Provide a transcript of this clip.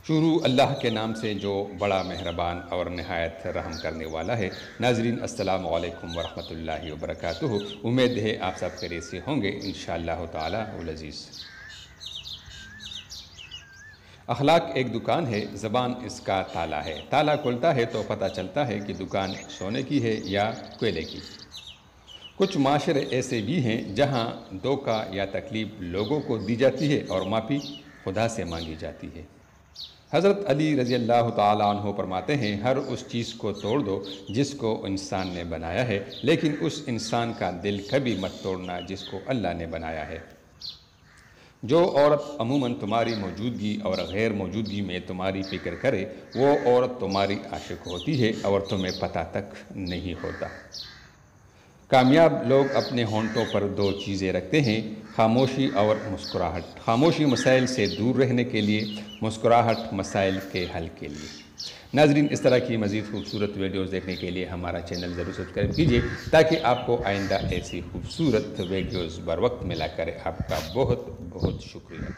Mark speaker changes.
Speaker 1: شروع اللہ کے نام سے جو بڑا مہربان اور نہایت رحم کرنے والا ہے۔ ناظرین السلام علیکم ورحمۃ اللہ وبرکاتہ۔ امید ہے آپ سب خیریت سے ہوں گے انشاءاللہ تعالی العزیز۔ اخلاق ایک دکان ہے، زبان اس کا تالا ہے۔ تالا کھلتا ہے تو پتہ چلتا ہے کہ دکان سونے کی ہے یا کوئلے کی۔ کچھ معاشرے ایسے بھی ہیں جہاں دھوکہ یا تکلیف لوگوں کو دی جاتی ہے اور معافی خدا سے مانگی جاتی ہے۔ حضرت علی رضی اللہ تعالیٰ عنہ فرماتے ہیں، ہر اس چیز کو توڑ دو جس کو انسان نے بنایا ہے، لیکن اس انسان کا دل کبھی مت توڑنا جس کو اللہ نے بنایا ہے۔ جو عورت عموماً تمہاری موجودگی اور غیر موجودگی میں تمہاری فکر کرے، وہ عورت تمہاری عاشق ہوتی ہے اور تمہیں پتہ تک نہیں ہوتا۔ کامیاب لوگ اپنے ہونٹوں پر دو چیزیں رکھتے ہیں، خاموشی اور مسکراہٹ۔ خاموشی مسائل سے دور رہنے کے لیے، مسکراہٹ مسائل کے حل کے لیے۔ ناظرین، اس طرح کی مزید خوبصورت ویڈیوز دیکھنے کے لیے ہمارا چینل ضرور سبسکرائب کیجیے تاکہ آپ کو آئندہ ایسی خوبصورت ویڈیوز بر وقت ملا کرے۔ آپ کا بہت بہت شکریہ۔